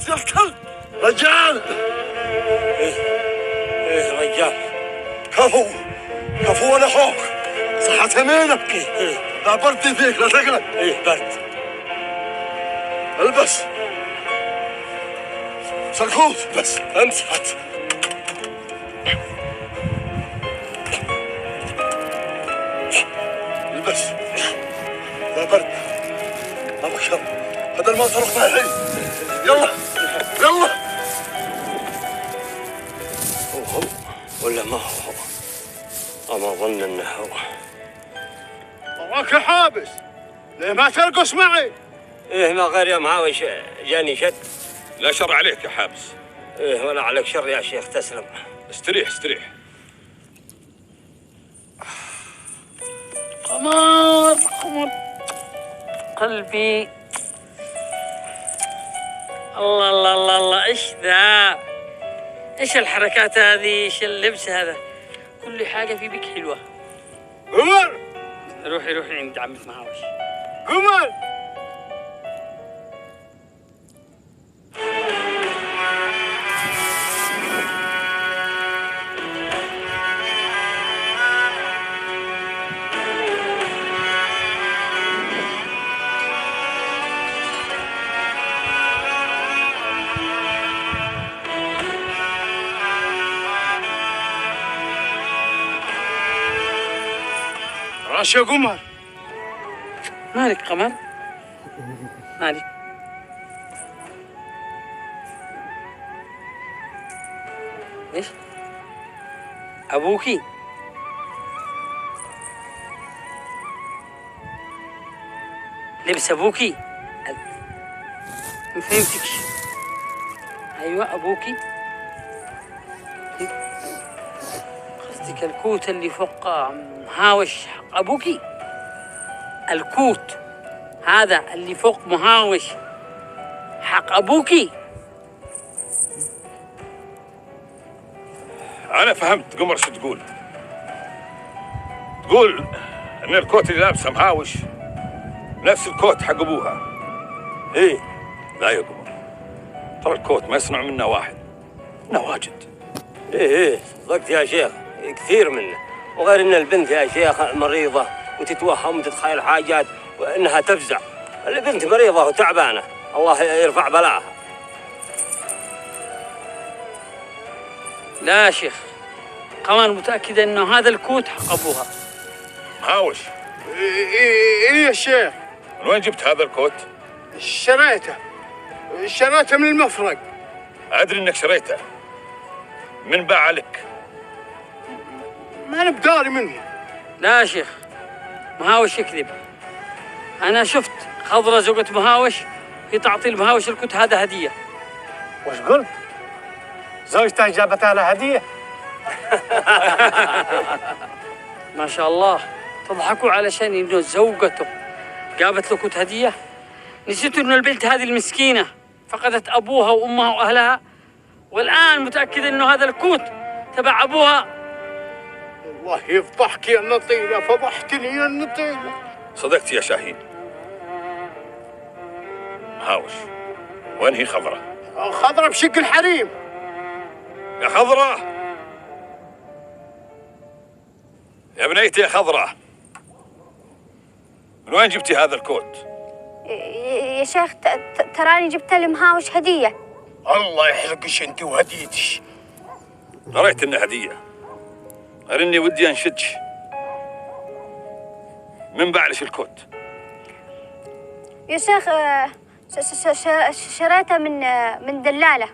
اسكت يا كلب. رجال. ايه رجال؟ كفو ولا خوك. صحة يمينك. لا برد فيك، لا تقلق. ايه برد. البس سركوت بس. امسحت. البس. لا برد. لا بكر. بدل ما صرخنا الحين. يلا يلا. هو ولا ما هو؟ أما أظن أنه هو. وراك حابس. ليه ما ترقص معي؟ إيه ما غير يوم هاوش جاني شد. لا شر عليك يا حابس. إيه ولا عليك شر يا شيخ، تسلم. استريح استريح. قمر قلبي. الله الله الله الله، ايش ذا؟ ايش الحركات هذه؟ ايش اللبس هذا؟ كل حاجة في بك حلوة. قمر روحي عند عمة مهاوش. قمر. راش يا قمر. مالك قمر؟ مالك؟ ايش؟ ابوكي؟ لبس ابوكي؟ ما فهمتكش. ايوه ابوكي. قصدك الكوت اللي فوق مهاوش حق ابوكي؟ الكوت هذا اللي فوق مهاوش حق ابوكي؟ أنا فهمت قمر شو تقول. تقول إن الكوت اللي لابسه مهاوش نفس الكوت حق أبوها. إيه لا يا قمر، ترى الكوت ما يصنع منه واحد، منه واجد. إيه صدقت يا شيخ، كثير منه. وغير إن البنت يا شيخ مريضة وتتوهم وتتخيل حاجات وإنها تفزع. البنت مريضة وتعبانة، الله يرفع بلاها. لا يا شيخ، قمر متأكدة انه هذا الكوت حق ابوها. مهاوش، ايه يا شيخ. من وين جبت هذا الكوت؟ شريته من المفرق. أدري إنك شريته. من باع لك؟ ما انا بداري منه. لا يا شيخ، مهاوش يكذب. انا شفت خضرة زوجة مهاوش هي تعطي المهاوش الكوت هذا هدية. وش قلت؟ زوجته جابتها له هدية؟ ما شاء الله، تضحكوا علشان انه زوجته جابت له كوت هدية؟ نسيتوا انه البنت هذه المسكينة فقدت ابوها وامها واهلها، والان متأكد انه هذا الكوت تبع ابوها. الله يفضحك يا نطيلة، فضحتني يا نطيلة. صدقت يا شاهين. مهاوش، وين هي خضرة؟ خضرة بشق الحريم. يا خضرة، يا بنيتي يا خضرة، من وين جبتي هذا الكوت؟ يا شيخ تراني جبت لمهاوش هدية. الله يحرقش انت وهديتش. قريت انها هدية، غير اني ودي انشدش. من باع لك الكوت؟ يا شيخ شريته من دلالة.